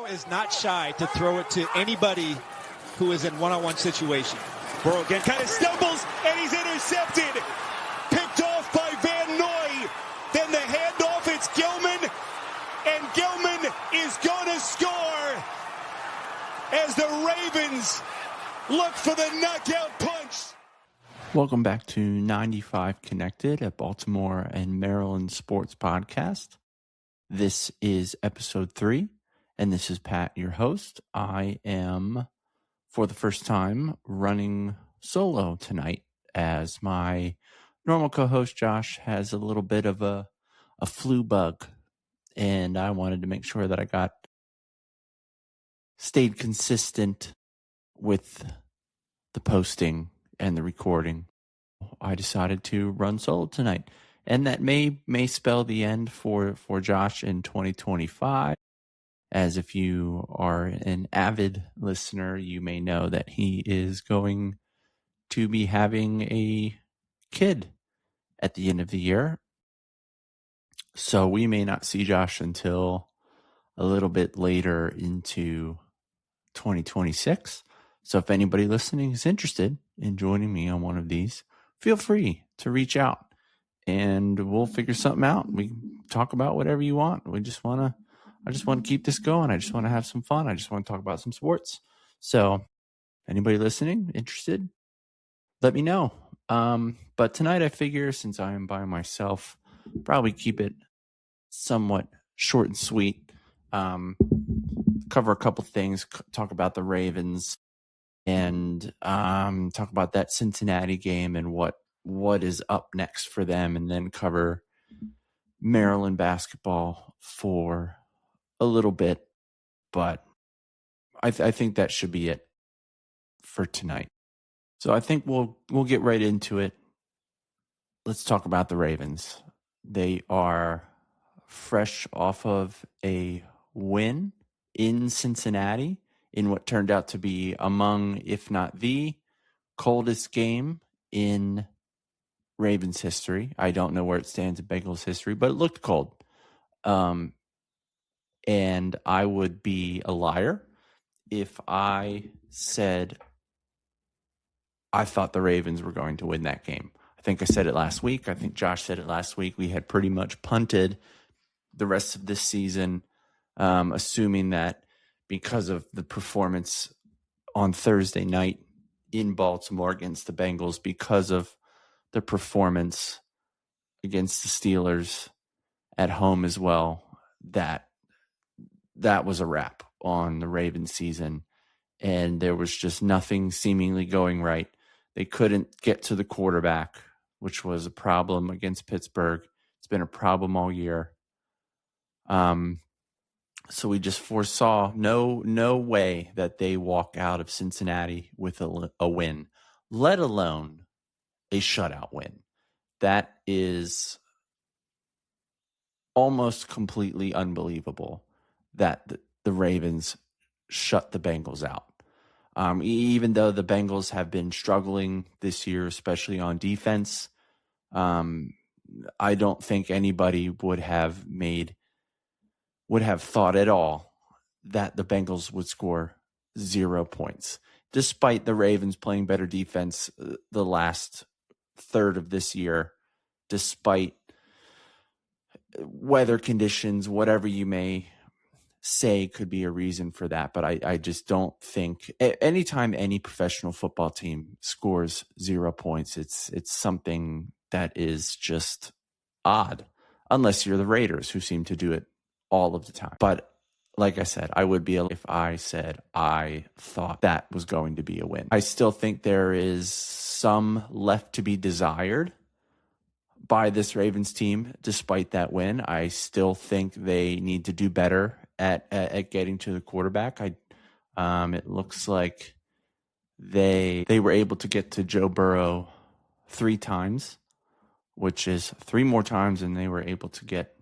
is not shy to throw it to anybody who is in one-on-one situation. Burrow again kind of stumbles, and he's intercepted. Picked off by Van Noy. Then the handoff, it's Gilman. And Gilman is going to score as the Ravens look for the knockout punch. Welcome back to 95 Connected, a Baltimore and Maryland sports podcast. This is episode 3, and this is Pat, your host. I am, for the first time, running solo tonight as my normal co-host Josh has a little bit of a flu bug, and I wanted to make sure that I stayed consistent with the posting and the recording. I decided to run solo tonight, and that may spell the end for Josh in 2025. As if you are an avid listener, you may know that he is going to be having a kid at the end of the year. So we may not see Josh until a little bit later into 2026. So if anybody listening is interested in joining me on one of these, feel free to reach out and we'll figure something out. We can talk about whatever you want. I just want to keep this going. I just want to have some fun. I just want to talk about some sports. So anybody listening, interested, let me know. But tonight I figure, since I am by myself, probably keep it somewhat short and sweet. Cover a couple things, talk about the Ravens, and talk about that Cincinnati game and what is up next for them, and then cover Maryland basketball for a little bit. But I think that should be it for tonight. So I think we'll get right into it. Let's talk about the Ravens. They are fresh off of a win in Cincinnati in what turned out to be among, if not the coldest game in Ravens history. I don't know where it stands in Bengals history, but it looked cold. And I would be a liar if I said I thought the Ravens were going to win that game. I think I said it last week. I think Josh said it last week. We had pretty much punted the rest of this season, assuming that because of the performance on Thursday night in Baltimore against the Bengals, because of the performance against the Steelers at home as well, that was a wrap on the Ravens season. And there was just nothing seemingly going right. They couldn't get to the quarterback, which was a problem against Pittsburgh. It's been a problem all year. So we just foresaw no way that they walk out of Cincinnati with a win, let alone a shutout win. That is almost completely unbelievable that the Ravens shut the Bengals out. Even though the Bengals have been struggling this year, especially on defense, I don't think anybody would have thought at all that the Bengals would score 0 points, despite the Ravens playing better defense the last third of this year, despite weather conditions, whatever you may say could be a reason for that. But I just don't think anytime any professional football team scores 0 points, it's something that is just odd, unless you're the Raiders, who seem to do it all of the time. But like I said, I would be if I said I thought that was going to be a win. I still think there is some left to be desired by this Ravens team, despite that win. I still think they need to do better at getting to the quarterback. It looks like they were able to get to Joe Burrow 3 times, which is 3 more times than they were able to get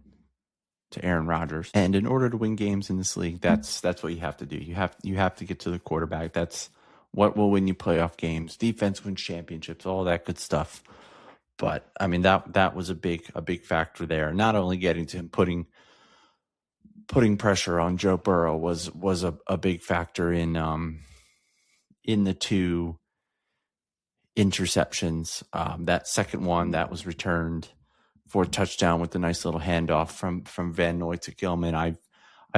to Aaron Rodgers. And in order to win games in this league, that's what you have to do. You have to get to the quarterback. That's what will win you playoff games. Defense wins championships, all that good stuff. But I mean, that was a big factor there. Not only getting to him, putting putting pressure on Joe Burrow was a big factor in the 2 interceptions. That second one that was returned for a touchdown with a nice little handoff from Van Noy to Gilman. I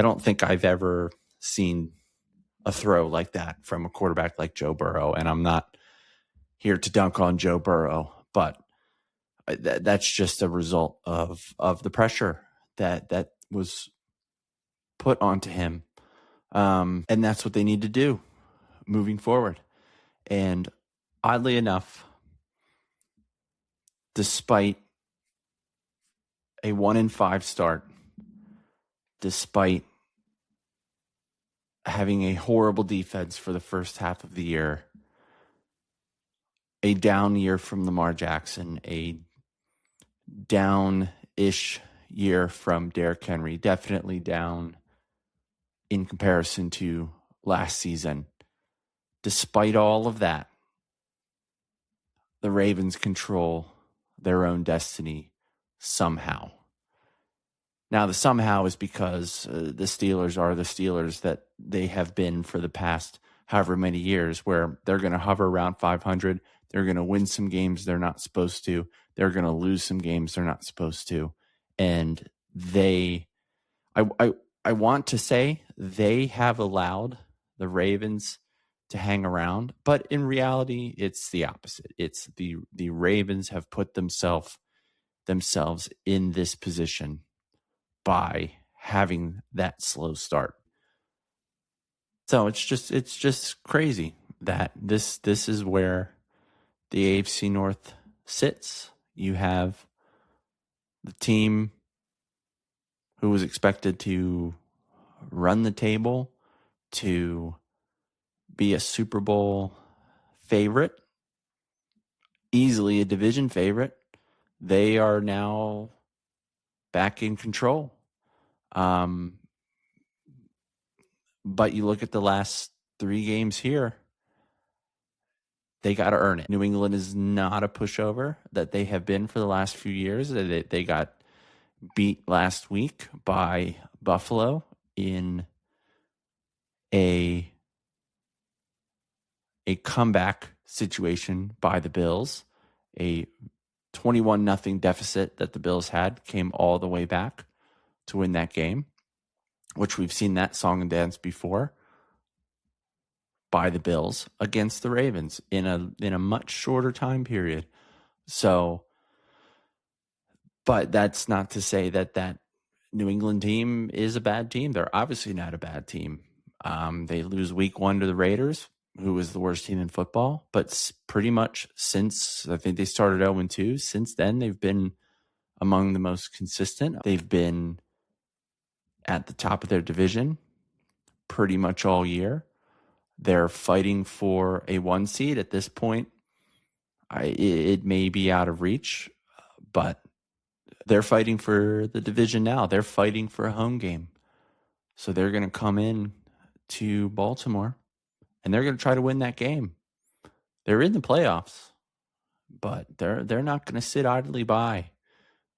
don't think I've ever seen a throw like that from a quarterback like Joe Burrow, and I'm not here to dunk on Joe Burrow, but that's just a result of the pressure that was put onto him, and that's what they need to do moving forward. And oddly enough, despite a 1-5 start, despite having a horrible defense for the first half of the year, a down year from Lamar Jackson, a down-ish year from Derrick Henry, definitely down in comparison to last season. Despite all of that, the Ravens control their own destiny somehow. Now, the somehow is because the Steelers are the Steelers that they have been for the past however many years, where they're going to hover around 500. They're going to win some games they're not supposed to. They're going to lose some games they're not supposed to. And I want to say they have allowed the Ravens to hang around, but in reality, it's the opposite. It's the Ravens have put themselves in this position by having that slow start. So it's just crazy that this is where the AFC North sits. You have the team who was expected to run the table, to be a Super Bowl favorite, easily a division favorite. They are now back in control. But you look at the last 3 games here, they got to earn it. New England is not a pushover that they have been for the last few years. They got beat last week by Buffalo in a comeback situation by the Bills. A 21-0 deficit that the Bills had came all the way back to win that game, which we've seen that song and dance before by the Bills against the Ravens in a much shorter time period. So, but that's not to say that New England team is a bad team. They're obviously not a bad team. They lose week 1 to the Raiders, who was the worst team in football. But pretty much since, I think they started 0-2, since then they've been among the most consistent. They've been at the top of their division pretty much all year. They're fighting for a 1 seed at this point. It may be out of reach, but they're fighting for the division now. They're fighting for a home game. So they're going to come in to Baltimore, and they're going to try to win that game. They're in the playoffs, but they're not going to sit idly by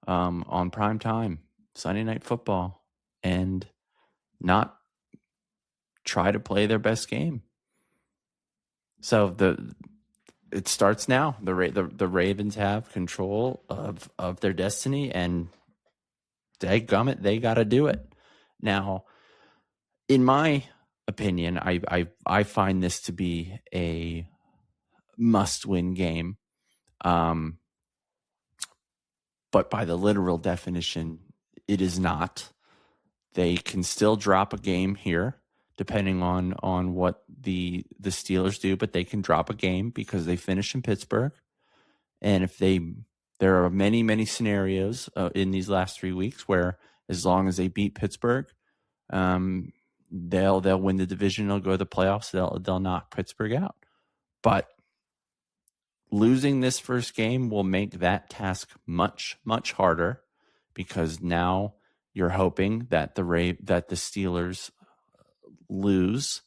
on prime time, Sunday Night Football, and not try to play their best game. So it starts now. The Ravens have control of their destiny, and dadgummit, they got to do it. Now, in my opinion, I find this to be a must-win game. But by the literal definition, it is not. They can still drop a game here, depending on what the Steelers do, but they can drop a game because they finish in Pittsburgh. And there are many, many scenarios in these last 3 weeks where, as long as they beat Pittsburgh, they'll win the division. They'll go to the playoffs. They'll knock Pittsburgh out. But losing this first game will make that task much, much harder, because now you're hoping that the Steelers lose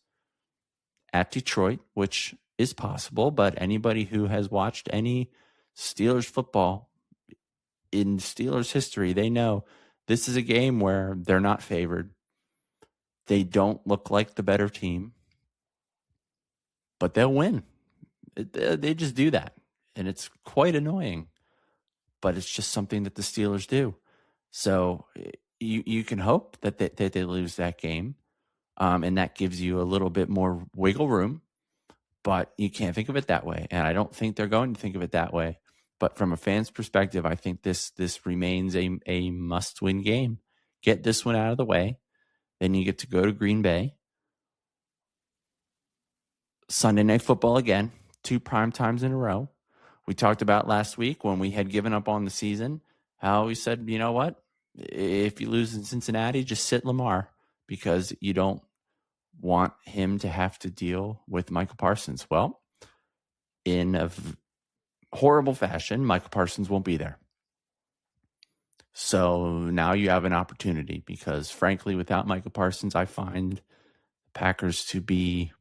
at Detroit, which is possible, but anybody who has watched any Steelers football in Steelers history, they know this is a game where they're not favored. They don't look like the better team, but they'll win. They just do that, and it's quite annoying, but it's just something that the Steelers do. So you can hope that they lose that game, and that gives you a little bit more wiggle room, but you can't think of it that way, and I don't think they're going to think of it that way. But from a fan's perspective, I think this remains a must-win game. Get this one out of the way, then you get to go to Green Bay. Sunday Night Football again, 2 prime times in a row. We talked about last week when we had given up on the season, how we said, you know what? If you lose in Cincinnati, just sit Lamar because you don't want him to have to deal with Michael Parsons. Well, in a horrible fashion, Michael Parsons won't be there. So now you have an opportunity because, frankly, without Michael Parsons, I find the Packers to be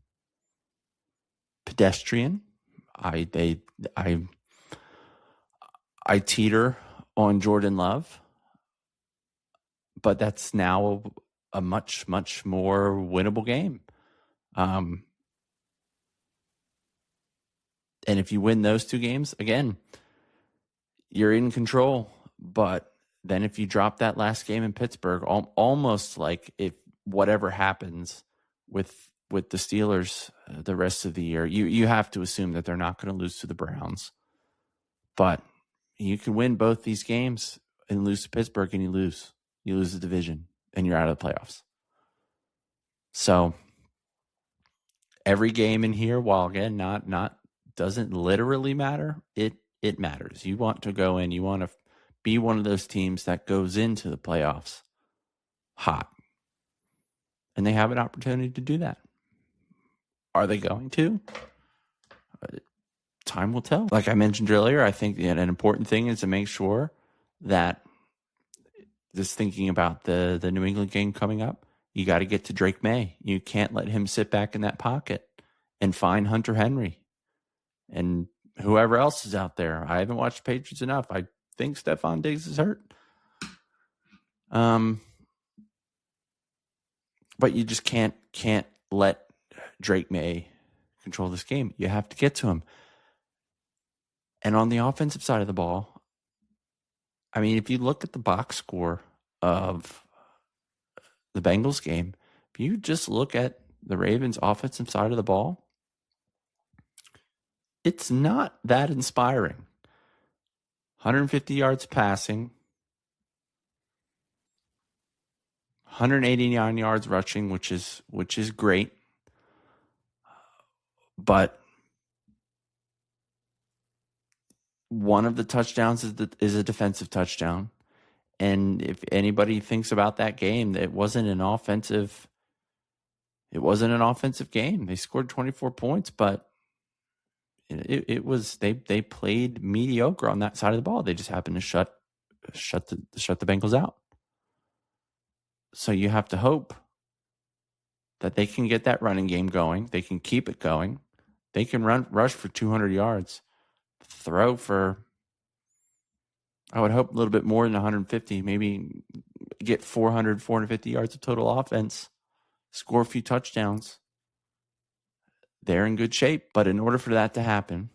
pedestrian. I teeter on Jordan Love, but that's now a much, much more winnable game. And if you win those 2 games, again, you're in control. But then if you drop that last game in Pittsburgh, almost like if whatever happens with the Steelers the rest of the year, you have to assume that they're not going to lose to the Browns. But you can win both these games and lose to Pittsburgh, and you lose. You lose the division, and you're out of the playoffs. So every game in here, while again not doesn't literally matter, it matters. You want to go in, you want to be one of those teams that goes into the playoffs hot. And they have an opportunity to do that. Are they going to? Time will tell. Like I mentioned earlier, I think an important thing is to make sure that, just thinking about the New England game coming up, you got to get to Drake May. You can't let him sit back in that pocket and find Hunter Henry and whoever else is out there. I haven't watched Patriots enough. I think Stephon Diggs is hurt. But you just can't let Drake May control this game. You have to get to him. And on the offensive side of the ball, I mean, if you look at the box score of the Bengals game, if you just look at the Ravens' offensive side of the ball, it's not that inspiring. 150 yards passing, 189 yards rushing, which is great. But one of the touchdowns is a defensive touchdown. And if anybody thinks about that game, it wasn't an offensive game. They scored 24 points, but it was they played mediocre on that side of the ball. They just happened to shut the Bengals out. So you have to hope that they can get that running game going. They can keep it going. They can rush for 200 yards, throw for, I would hope, a little bit more than 150, maybe get 400, 450 yards of total offense, score a few touchdowns. They're in good shape. But in order for that to happen,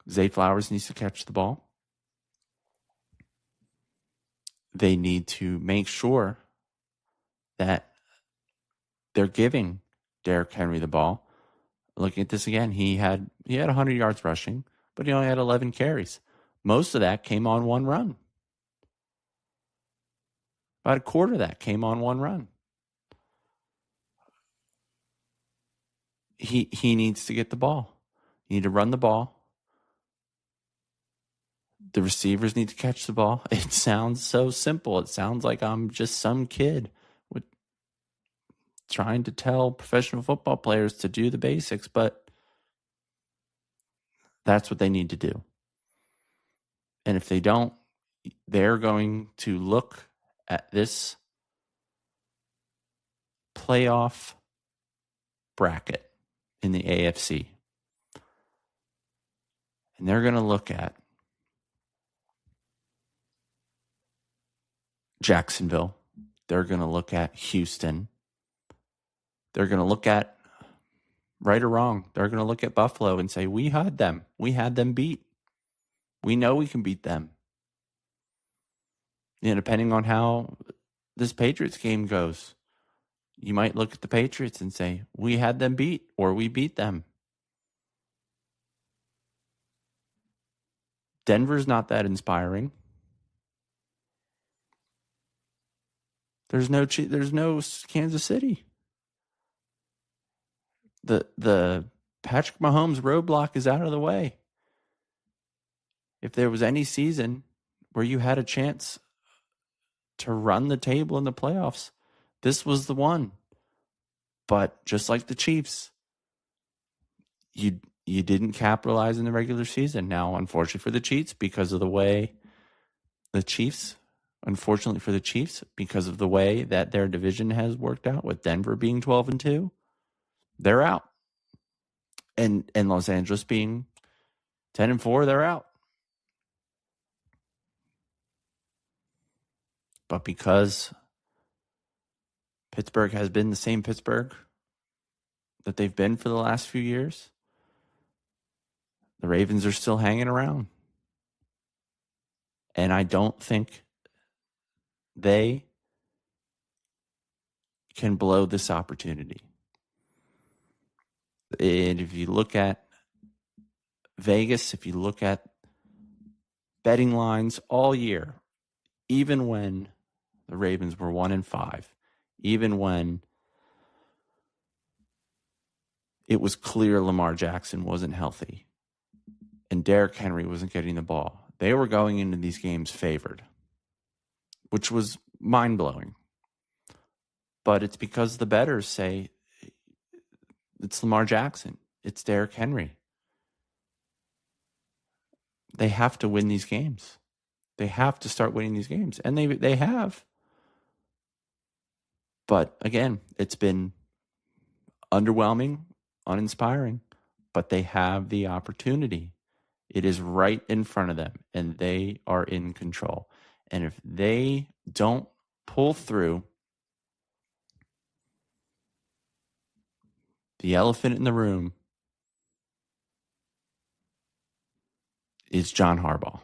Zay Flowers needs to catch the ball. They need to make sure that they're giving Derrick Henry the ball. Looking at this again, he had 100 yards rushing, but he only had 11 carries. Most of that came on one run. About a quarter of that came on one run. He needs to get the ball. You need to run the ball. The receivers need to catch the ball. It sounds so simple. It sounds like I'm just some kid trying to tell professional football players to do the basics, but that's what they need to do. And if they don't, they're going to look at this playoff bracket in the AFC. And they're going to look at Jacksonville They're going to look at Houston. They're going to look at, right or wrong, they're going to look at Buffalo and say, we had them. We had them beat. We know we can beat them. Depending on how this Patriots game goes, you might look at the Patriots and say, we had them beat, or we beat them. Denver's not that inspiring. There's no Kansas City. The Patrick Mahomes roadblock is out of the way. If there was any season where you had a chance to run the table in the playoffs, this was the one. But just like the Chiefs, you didn't capitalize in the regular season. Now, unfortunately for the Chiefs, because of the way that their division has worked out, with Denver being 12-2, they're out. And Los Angeles being 10-4, they're out. But because Pittsburgh has been the same Pittsburgh that they've been for the last few years, the Ravens are still hanging around. And I don't think they can blow this opportunity. And if you look at Vegas, if you look at betting lines all year, even when the Ravens were 1-5, even when it was clear Lamar Jackson wasn't healthy and Derrick Henry wasn't getting the ball, they were going into these games favored, which was mind-blowing. But it's because the bettors say it's Lamar Jackson, it's Derrick Henry. They have to win these games. They have to start winning these games. And they have. But again, it's been underwhelming, uninspiring, but they have the opportunity. It is right in front of them, and they are in control. And if they don't pull through, the elephant in the room is John Harbaugh.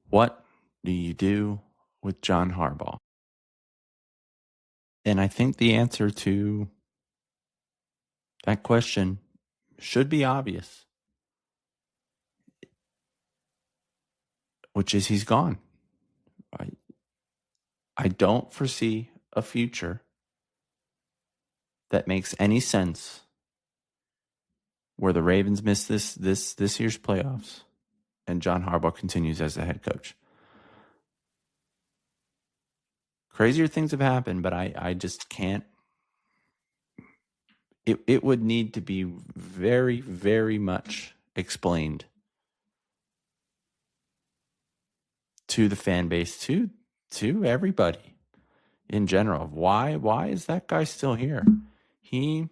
What do you do with John Harbaugh? And I think the answer to that question should be obvious, which is he's gone. I don't foresee a future that makes any sense where the Ravens miss this year's playoffs and John Harbaugh continues as the head coach. Crazier things have happened, but I just can't. It would need to be very, very much explained to the fan base, to everybody in general. Why is that guy still here? He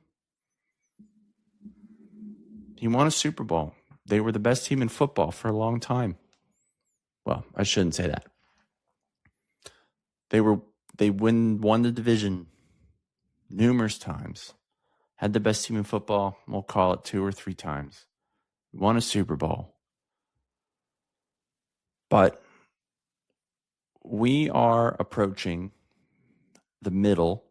won a Super Bowl. They were the best team in football for a long time. Well, I shouldn't say that. They won the division numerous times. Had the best team in football, we'll call it 2 or 3 times. Won a Super Bowl. But we are approaching the middle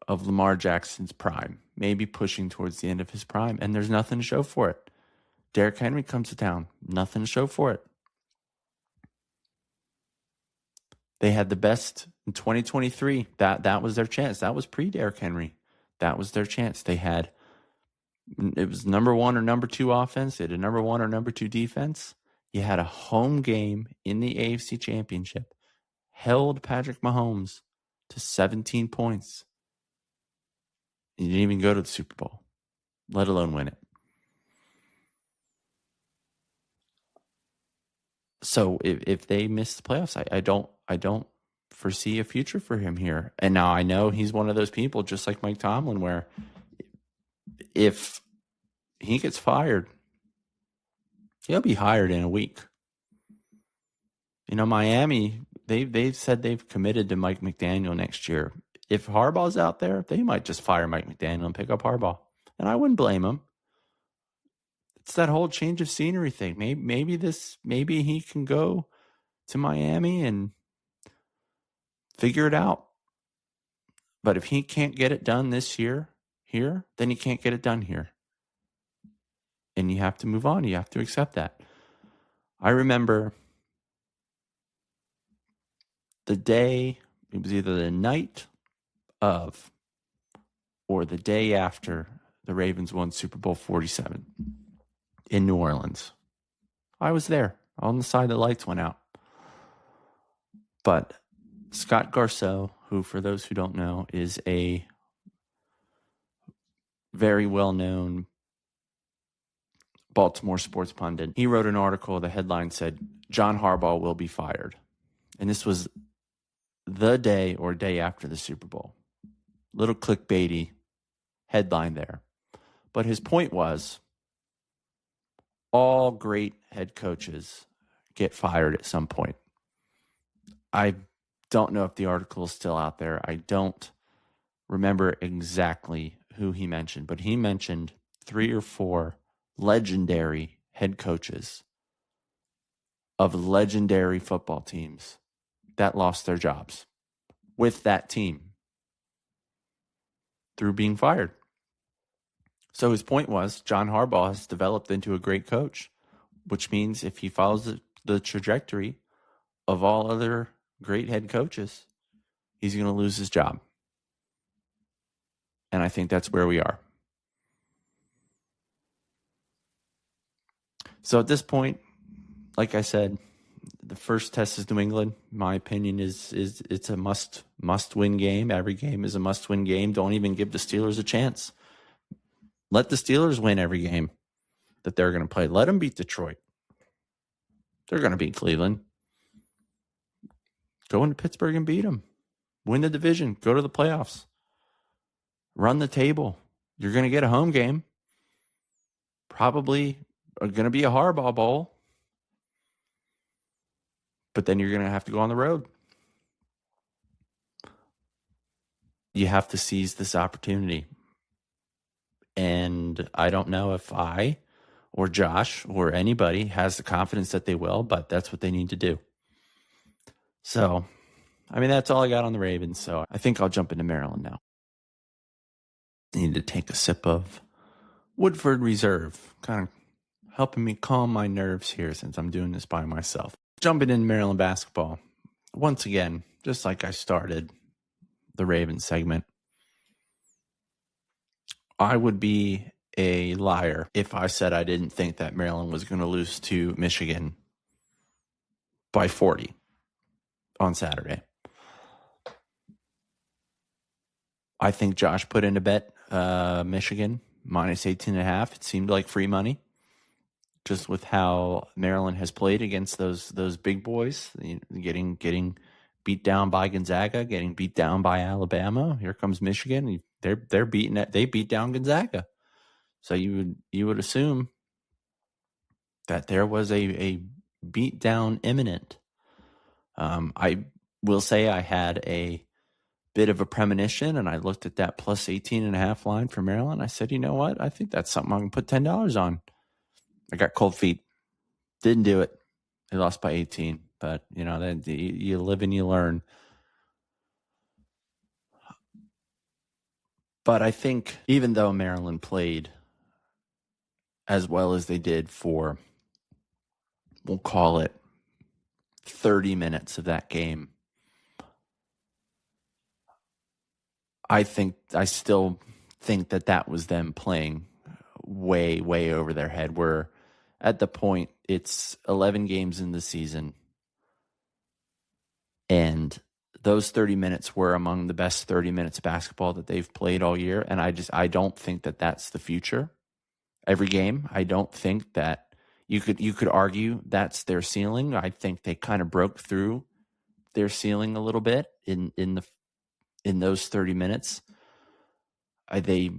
of Lamar Jackson's prime, maybe pushing towards the end of his prime, and there's nothing to show for it. Derrick Henry comes to town, nothing to show for it. They had the best in 2023. That was their chance. That was pre-Derrick Henry. That was their chance. It was number 1 or number 2 offense. They had a number 1 or number 2 defense. You had a home game in the AFC Championship. Held Patrick Mahomes to 17 points. You didn't even go to the Super Bowl, let alone win it. So if they miss the playoffs, I don't foresee a future for him here. And now I know he's one of those people, just like Mike Tomlin, where if he gets fired, he'll be hired in a week. Miami, they've said they've committed to Mike McDaniel next year. If Harbaugh's out there, they might just fire Mike McDaniel and pick up Harbaugh. And I wouldn't blame him. It's that whole change of scenery thing. Maybe he can go to Miami and figure it out. But if he can't get it done this year here, then he can't get it done here. And you have to move on. You have to accept that. I remember the day, it was either the night of or the day after the Ravens won Super Bowl 47 in New Orleans. I was there on the side the lights went out. But Scott Garceau, who, for those who don't know, is a very well-known Baltimore sports pundit, he wrote an article. The headline said, "John Harbaugh will be fired." And this was the day or day after the Super Bowl. Little clickbaity headline there. But his point was, all great head coaches get fired at some point. I don't know if the article is still out there. I don't remember exactly who he mentioned, but he mentioned 3 or 4 legendary head coaches of legendary football teams that lost their jobs with that team through being fired. So his point was, John Harbaugh has developed into a great coach, which means if he follows the trajectory of all other great head coaches, he's going to lose his job. And I think that's where we are. So at this point, like I said, the first test is New England. My opinion is it's a must win game. Every game is a must win game. Don't even give the Steelers a chance. Let the Steelers win every game that they're going to play. Let them beat Detroit. They're going to beat Cleveland. Go into Pittsburgh and beat them. Win the division. Go to the playoffs. Run the table. You're going to get a home game. Probably going to be a Harbaugh Bowl. But then you're going to have to go on the road. You have to seize this opportunity. And I don't know if I or Josh or anybody has the confidence that they will, but that's what they need to do. So, that's all I got on the Ravens. So I think I'll jump into Maryland now. I need to take a sip of Woodford Reserve, kind of helping me calm my nerves here since I'm doing this by myself. Jumping into Maryland basketball. Once again, just like I started the Ravens segment, I would be a liar if I said I didn't think that Maryland was going to lose to Michigan by 40 on Saturday. I think Josh put in a bet, Michigan minus 18.5. It seemed like free money, just with how Maryland has played against those big boys, getting beat down by Gonzaga, getting beat down by Alabama. Here comes Michigan. They're beating it. They beat down Gonzaga. So you would assume that there was a beat down imminent. I will say I had a bit of a premonition, and I looked at that plus 18.5 line for Maryland. I said, you know what? I think that's something I can put $10 on. I got cold feet. Didn't do it. They lost by 18. But, you live and you learn. But I think even though Maryland played as well as they did for, we'll call it 30 minutes of that game, I still think that was them playing way, way over their head. We're at the point, it's 11 games in the season, and those 30 minutes were among the best 30 minutes of basketball that they've played all year. And I don't think that that's the future. Every game, I don't think that you could argue that's their ceiling. I think they kind of broke through their ceiling a little bit in those 30 minutes. They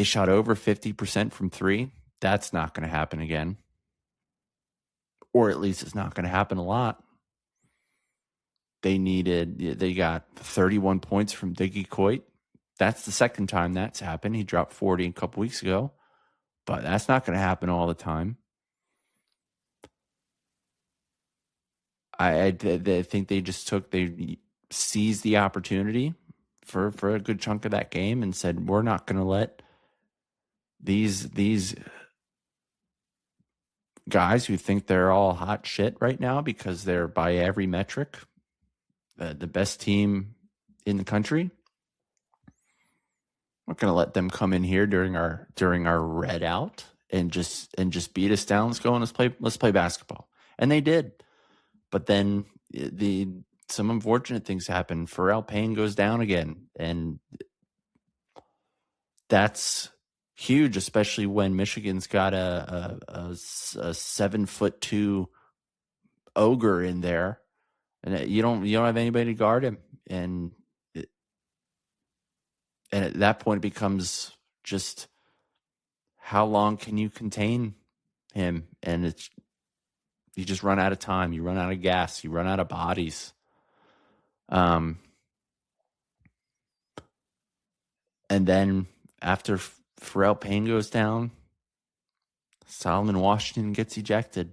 shot over 50% from 3. That's not going to happen again. Or at least it's not going to happen a lot. They got 31 points from Diggy Coit. That's the second time that's happened. He dropped 40 a couple weeks ago, but that's not going to happen all the time. I think they seized the opportunity for a good chunk of that game and said, we're not going to let these guys who think they're all hot shit right now because they're by every metric the best team in the country. We're not going to let them come in here during our red out and just beat us down. Let's play basketball. And they did. But then some unfortunate things happen. Pharrell Payne goes down again, and that's huge, especially when Michigan's got a 7'2" ogre in there, and you don't have anybody to guard him, and at that point it becomes just how long can you contain him, and you just run out of time, you run out of gas, you run out of bodies. And then after Pharrell Payne goes down, Solomon Washington gets ejected.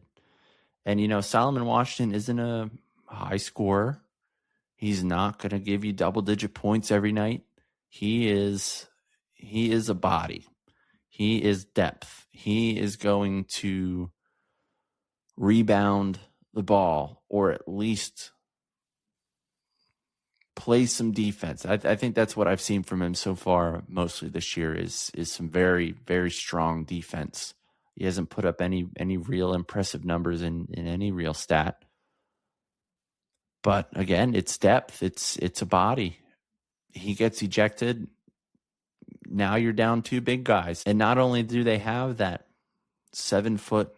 And, Solomon Washington isn't a high scorer. He's not going to give you double-digit points every night. He is a body. He is depth. He is going to rebound the ball or at least play some defense. I think that's what I've seen from him so far mostly this year is some very, very strong defense. He hasn't put up any real impressive numbers in any real stat. But again, it's depth. It's a body. He gets ejected. Now you're down two big guys. And not only do they have that 7-foot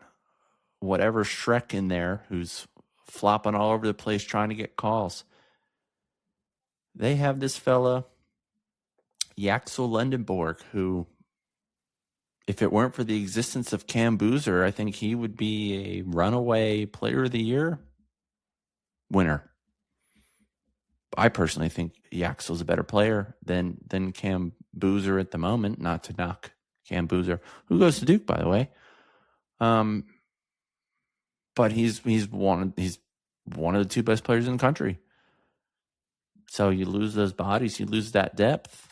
whatever Shrek in there who's flopping all over the place trying to get calls, they have this fella, Yaxel Lendenborg, who, if it weren't for the existence of Cam Boozer, I think he would be a runaway Player of the Year winner. I personally think Yaxel's a better player than Cam Boozer at the moment, not to knock Cam Boozer, who goes to Duke, by the way. But he's one of the two best players in the country. So you lose those bodies, you lose that depth.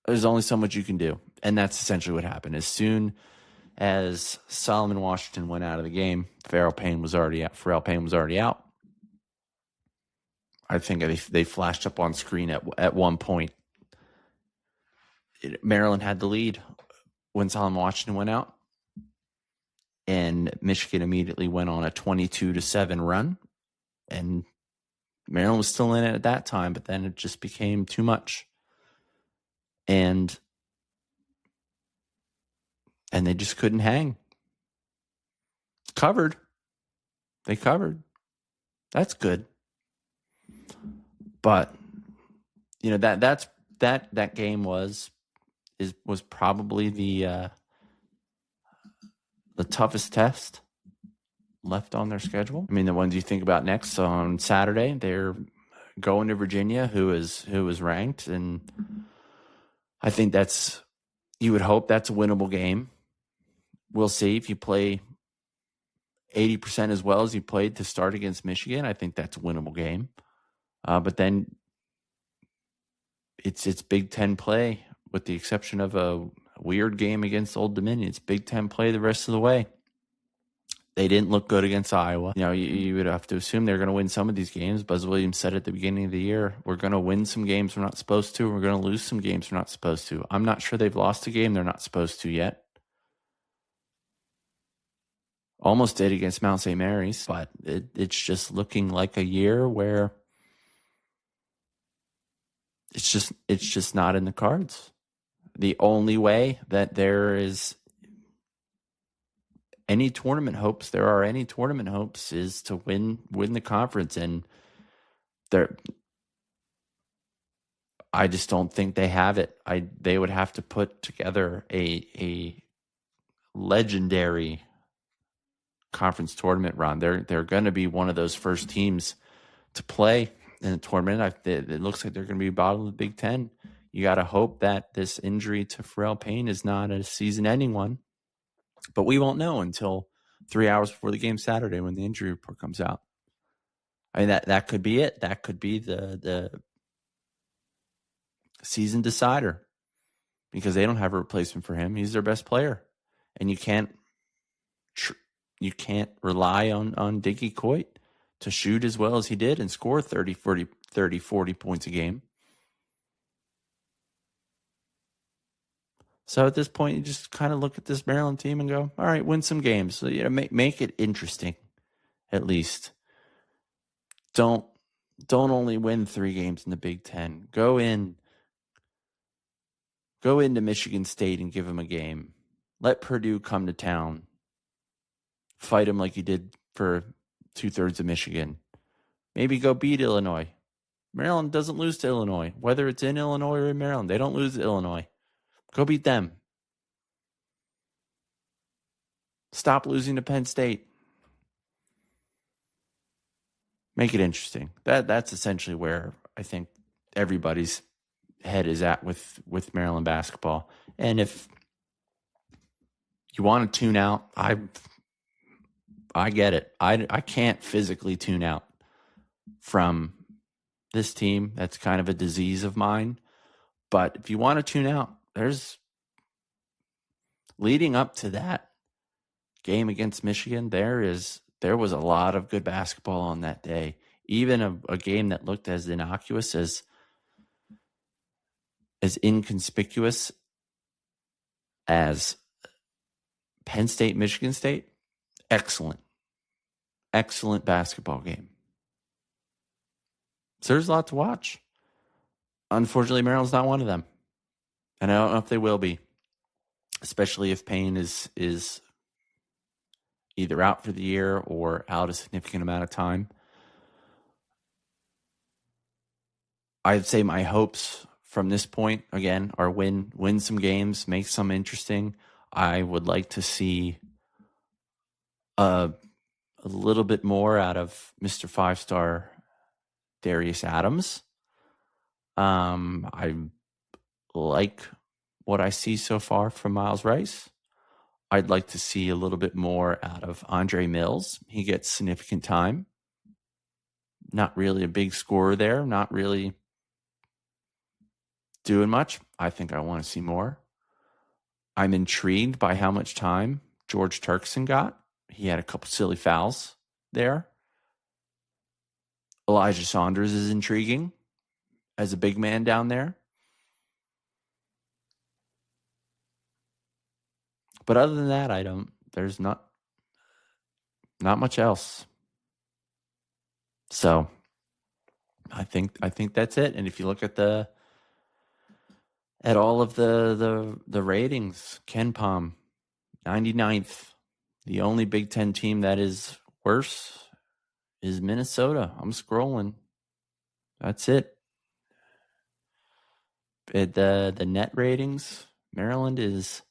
There's only so much you can do. And that's essentially what happened. As soon as Solomon Washington went out of the game, Pharrell Payne was already out. I think they flashed up on screen at one point. Maryland had the lead when Solomon Washington went out. And Michigan immediately went on a 22-7 run. And Maryland was still in it at that time, but then it just became too much. And they just couldn't hang. They covered. That's good. But that game was probably the toughest test left on their schedule. I mean, the ones you think about next on Saturday, they're going to Virginia, who is ranked, and I think you would hope that's a winnable game. We'll see if you play 80% as well as you played to start against Michigan. I think that's a winnable game. But then it's Big Ten play, with the exception of a weird game against Old Dominion. It's Big Ten play the rest of the way. They didn't look good against Iowa. You would have to assume they're going to win some of these games. Buzz Williams said at the beginning of the year, we're going to win some games we're not supposed to. We're going to lose some games we're not supposed to. I'm not sure they've lost a game they're not supposed to yet. Almost did against Mount St. Mary's, but it's just looking like a year where it's just not in the cards. The only way that there is any tournament hopes is to win the conference, and I just don't think they have it. They would have to put together a legendary conference tournament run. They're going to be one of those first teams to play in the tournament. It looks like they're going to be bottom of the Big Ten. You got to hope that this injury to Pharrell Payne is not a season-ending one, but we won't know until 3 hours before the game Saturday when the injury report comes out. I mean, that could be it. That could be the season decider because they don't have a replacement for him. He's their best player, and you can't rely on Diggy Coit to shoot as well as he did and score 30, 40 points a game. So at this point, you just kind of look at this Maryland team and go, all right, win some games. So, make it interesting, at least. Don't only win 3 games in the Big Ten. Go into Michigan State and give them a game. Let Purdue come to town. Fight them like you did for 2/3 of Michigan. Maybe go beat Illinois. Maryland doesn't lose to Illinois. Whether it's in Illinois or in Maryland, they don't lose to Illinois. Go beat them. Stop losing to Penn State. Make it interesting. That's essentially where I think everybody's head is at with Maryland basketball. And if you want to tune out, I get it. I can't physically tune out from this team. That's kind of a disease of mine. But if you want to tune out, there's leading up to that game against Michigan, there was a lot of good basketball on that day. Even a game that looked as innocuous, as inconspicuous as Penn State, Michigan State, excellent basketball game. So there's a lot to watch. Unfortunately, Maryland's not one of them. And I don't know if they will be, especially if Payne is either out for the year or out a significant amount of time. I'd say my hopes from this point, again, are win some games, make some interesting. I would like to see a little bit more out of Mr. 5-star Darius Adams. I like what I see so far from Miles Rice. I'd like to see a little bit more out of Andre Mills. He gets significant time. Not really a big scorer there. Not really doing much. I think I want to see more. I'm intrigued by how much time George Turkson got. He had a couple silly fouls there. Elijah Saunders is intriguing as a big man down there. But other than that, there's not much else. So I think that's it. And if you look at all of the ratings, Ken Palm, 99th. The only Big Ten team that is worse is Minnesota. I'm scrolling. That's it. The net ratings, Maryland is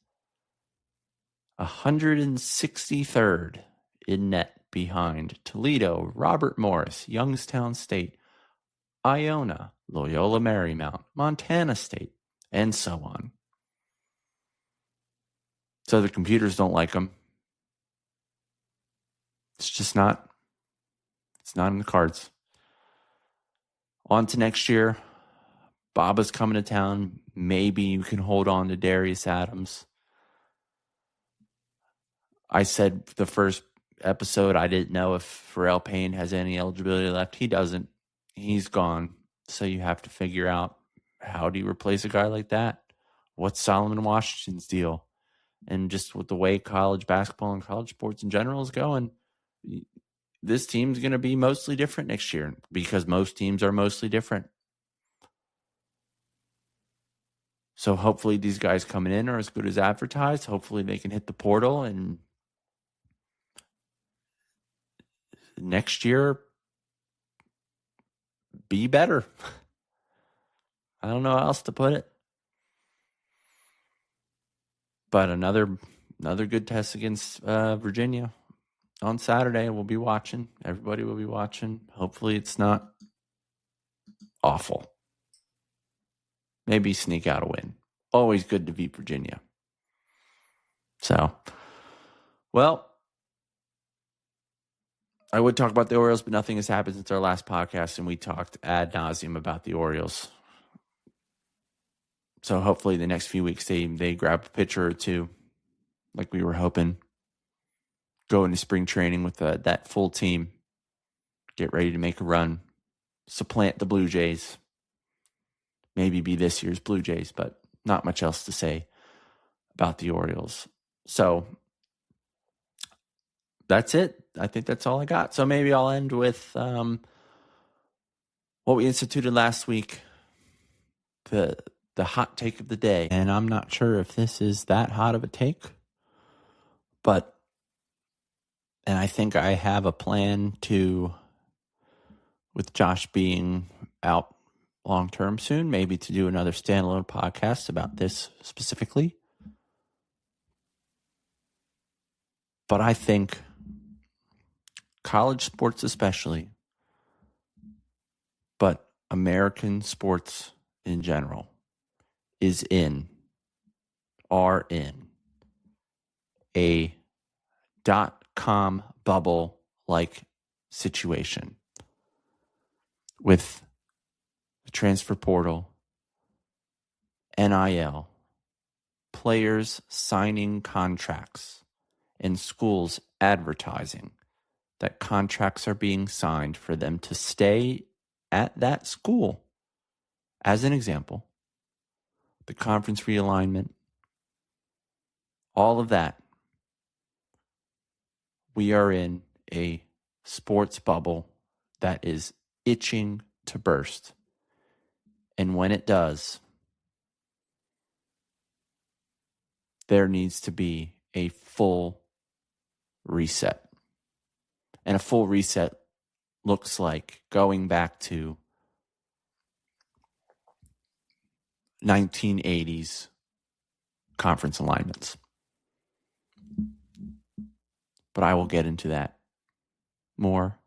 163rd in net behind Toledo, Robert Morris, Youngstown State, Iona, Loyola Marymount, Montana State, and so on. So the computers don't like them. It's not in the cards. On to next year. Baba's coming to town. Maybe you can hold on to Darius Adams. I said the first episode I didn't know if Pharrell Payne has any eligibility left. He doesn't. He's gone. So you have to figure out, how do you replace a guy like that? What's Solomon Washington's deal? And just with the way college basketball and college sports in general is going, this team's going to be mostly different next year because most teams are mostly different. So hopefully these guys coming in are as good as advertised. Hopefully they can hit the portal and next year be better. I don't know how else to put it. But another good test against Virginia. on Saturday, we'll be watching. Everybody will be watching. Hopefully it's not awful. Maybe sneak out a win. Always good to beat Virginia. So, well, I would talk about the Orioles, but nothing has happened since our last podcast, and we talked ad nauseum about the Orioles. So hopefully the next few weeks they grab a pitcher or two, like we were hoping. Go into spring training with that full team. Get ready to make a run. Supplant the Blue Jays. Maybe be this year's Blue Jays, but not much else to say about the Orioles. So that's it. I think that's all I got. So maybe I'll end with what we instituted last week, the hot take of the day. And I'm not sure if this is that hot of a take, and I think I have a plan with Josh being out long-term soon, maybe to do another standalone podcast about this specifically. But I think college sports especially, but American sports in general, are in a .com bubble-like situation with the transfer portal, NIL, players signing contracts, and schools advertising that contracts are being signed for them to stay at that school. As an example, the conference realignment, all of that. We are in a sports bubble that is itching to burst. And when it does, there needs to be a full reset. And a full reset looks like going back to 1980s conference alignments. But I will get into that more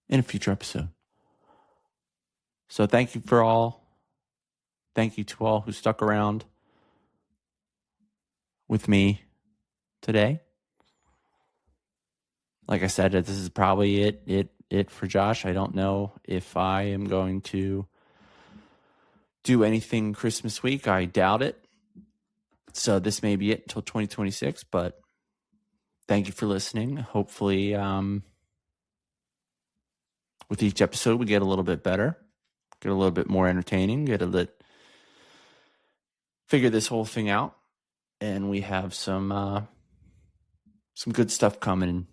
in a future episode. So thank you to all who stuck around with me today. Like I said, this is probably it for Josh. I don't know if I am going to do anything Christmas week. I doubt it. So this may be it until 2026, but thank you for listening. Hopefully, with each episode, we get a little bit better, get a little bit more entertaining, figure this whole thing out, and we have some good stuff coming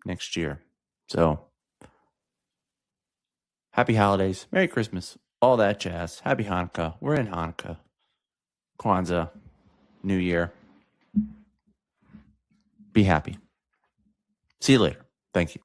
next year. So, happy holidays, Merry Christmas, all that jazz. Happy Hanukkah. We're in Hanukkah, Kwanzaa, New Year. Be happy. See you later. Thank you.